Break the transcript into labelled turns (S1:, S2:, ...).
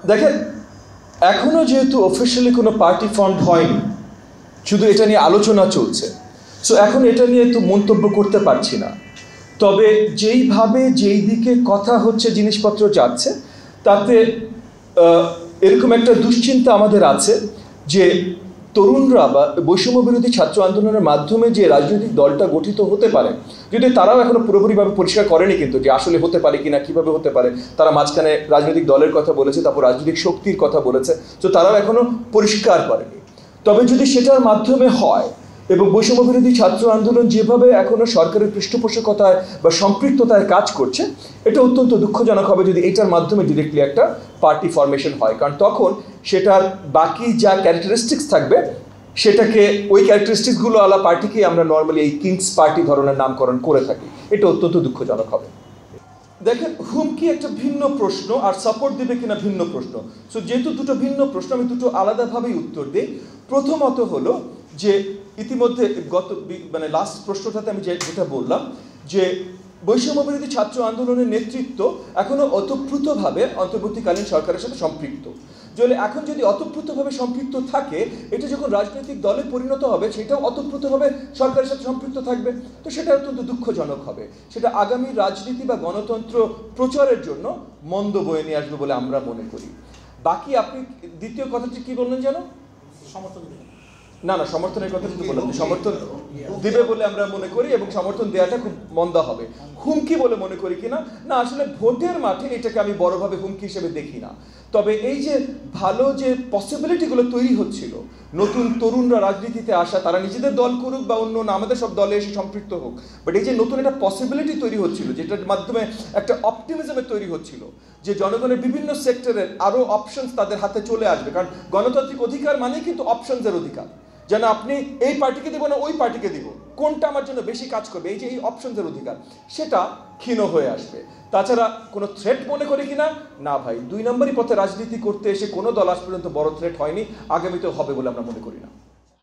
S1: দেখেন, এখনো যেহেতু অফিসিয়ালি কোনো পার্টি ফন্ড হয়নি, শুধু এটা নিয়ে আলোচনা চলছে, সো এখন এটা নিয়ে তো মন্তব্য করতে পারছি না। তবে যেইভাবে যেই দিকে কথা হচ্ছে, জিনিসপত্র যাচ্ছে, তাতে এরকম একটা দুশ্চিন্তা আমাদের আছে যে তরুণরা বা বৈষম্য বিরোধী ছাত্র আন্দোলনের মাধ্যমে যে রাজনৈতিক দলটা গঠিত হতে পারে, যদি তারাও এখনো পুরোপুরিভাবে পরিষ্কার করেনি কিন্তু যে আসলে হতে পারে কিনা, কিভাবে হতে পারে। তারা মাঝখানে রাজনৈতিক দলের কথা বলেছে, তারপর রাজনৈতিক শক্তির কথা বলেছে, তো তারাও এখনো পরিষ্কার করেনি। তবে যদি সেটার মাধ্যমে হয় এবং বৈষম্য বিরোধী ছাত্র আন্দোলন যেভাবে এখনো সরকারের পৃষ্ঠপোষকতায় বা সম্পৃক্ততায় কাজ করছে, এটা অত্যন্ত দুঃখজনক হবে যদি এটার মাধ্যমে ডিরেক্টলি একটা পার্টি ফরমেশন হয়। কারণ তখন সেটার বাকি যা ক্যারেক্টারিস্টিক্স থাকবে, সেটাকে ওই ক্যারেক্টারিস্টিক্সগুলো আলা পার্টিকে আমরা নর্মালি এই কিংস পার্টি ধরনের নামকরণ করে থাকি। এটা অত্যন্ত দুঃখজনক হবে। দেখেন, হুমকি একটা ভিন্ন প্রশ্ন, আর সাপোর্ট দিবে কিনা ভিন্ন প্রশ্ন। সো যেহেতু দুটো ভিন্ন প্রশ্ন, আমি দুটো আলাদাভাবেই উত্তর দিই। প্রথমত হলো যে ইতিমধ্যে লাস্ট প্রশ্নটাতে আমি যেটা বললাম যে বৈষম্য বিরোধী ছাত্র আন্দোলনের নেতৃত্ব এখনো অতপ্রুতভাবে অন্তর্বর্তীকালীন সরকারের সাথে সম্পৃক্ত। এখন যদি অতপ্রুতভাবে সম্পৃক্ত থাকে, এটা যখন রাজনৈতিক দলে পরিণত হবে, সেটাও অতপ্রুতভাবে সরকারের সাথে সম্পৃক্ত থাকবে। তো সেটা অত্যন্ত দুঃখজনক হবে। সেটা আগামী রাজনীতি বা গণতন্ত্র প্রচারের জন্য মন্দ বয়ে নিয়ে আসবে বলে আমরা মনে করি। বাকি আপনি দ্বিতীয় কথাটি কি বললেন যেন?
S2: সমর্থন
S1: না, সমর্থনের কথা কিন্তু বললাম, সমর্থন দিবে বলে আমরা মনে করি এবং সমর্থন দেওয়াটা খুব মন্দা হবে। হুমকি বলে মনে করি কিনা, না, আসলে ভোটের মাঠে এটাকে আমি বড়ভাবে হুমকি হিসেবে দেখি না। তবে এই যে ভালো যে পসিবিলিটিগুলো তৈরি হচ্ছিল, নতুন তরুণরা রাজনীতিতে আসা, তারা নিজেদের দল করুক বা অন্য আমাদের সব দলে এসে সম্পৃক্ত হোক, বাট এই যে নতুন একটা পসিবিলিটি তৈরি হচ্ছিল, যেটার মাধ্যমে একটা অপটিমিজমের তৈরি হচ্ছিল যে জনগণের বিভিন্ন সেক্টরের আরও অপশনস তাদের হাতে চলে আসবে। কারণ গণতান্ত্রিক অধিকার মানেই কিন্তু অপশনসের অধিকার, যেন আপনি এই পার্টিকে দিব না ওই পার্টিকে দিব, কোনটা আমার জন্য বেশি কাজ করবে, এই যে এই অপশনসের অধিকার, সেটা ক্ষীণ হয়ে আসবে। তাছাড়া কোনো থ্রেট মনে করি কিনা, না ভাই, 2 নম্বরই পথে রাজনীতি করতে এসে কোনো দল আজ পর্যন্ত বড় থ্রেট হয়নি, আগামীতেও হবে বলে আমরা মনে করি না।